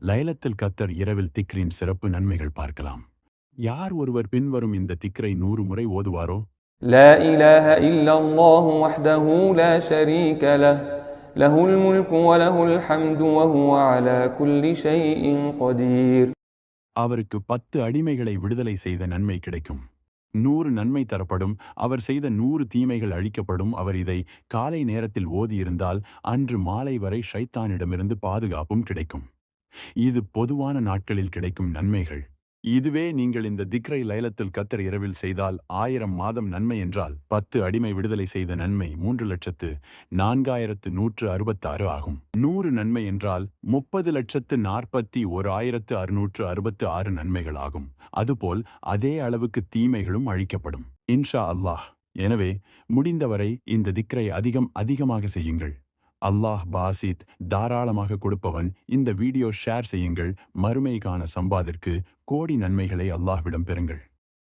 லைலத்துல் கத்ர் இரவில் திக்ரின் சிறப்பு நன்மைகள் பார்க்கலாம். யார் ஒருவர் பின்வரும் இந்த திக்ரை 100 முறை ஓதுவாரோ, لا إله إلا الله وحده لا شريك له له الملك وله الحمد وهو على كل شيء قدير, அவருக்கு 10 அடிமைகளை விடுதலை செய்த நன்மை கிடைக்கும். 100 நன்மை தரப்படும். அவர் செய்த 100 தீமைகள் அழிக்கப்படும். அவர் இதை காலை நேரத்தில் ஓதியிருந்தால் அன்று மாலை வரை ஷைத்தானிடமிருந்து பாதுகாப்பும் கிடைக்கும். இது பொதுவான நாட்களில் கிடைக்கும் நன்மைகள். இதுவே நீங்கள் இந்த திக்ரை லைலத்துல் கத்ர் இரவில் செய்தால் 1000 மாதம் நன்மை என்றால் 10 அடிமை விடுதலை செய்த நன்மை 3,04,166 ஆகும். 100 நன்மை என்றால் 30,41,666 நன்மைகள் ஆகும். அதுபோல் அதே அளவுக்கு தீமைகளும் அழிக்கப்படும். இன்ஷா அல்லாஹ். எனவே முடிந்தவரை இந்த திக்ரை அதிகமாக செய்யுங்கள். அல்லாஹ் பாசித் தாராளமாக கொடுப்பவன். இந்த வீடியோ ஷேர் செய்யுங்கள். மறுமைக்கான சம்பாதிற்கு கோடி நன்மைகளை அல்லாஹ்விடம் பெறுங்கள்.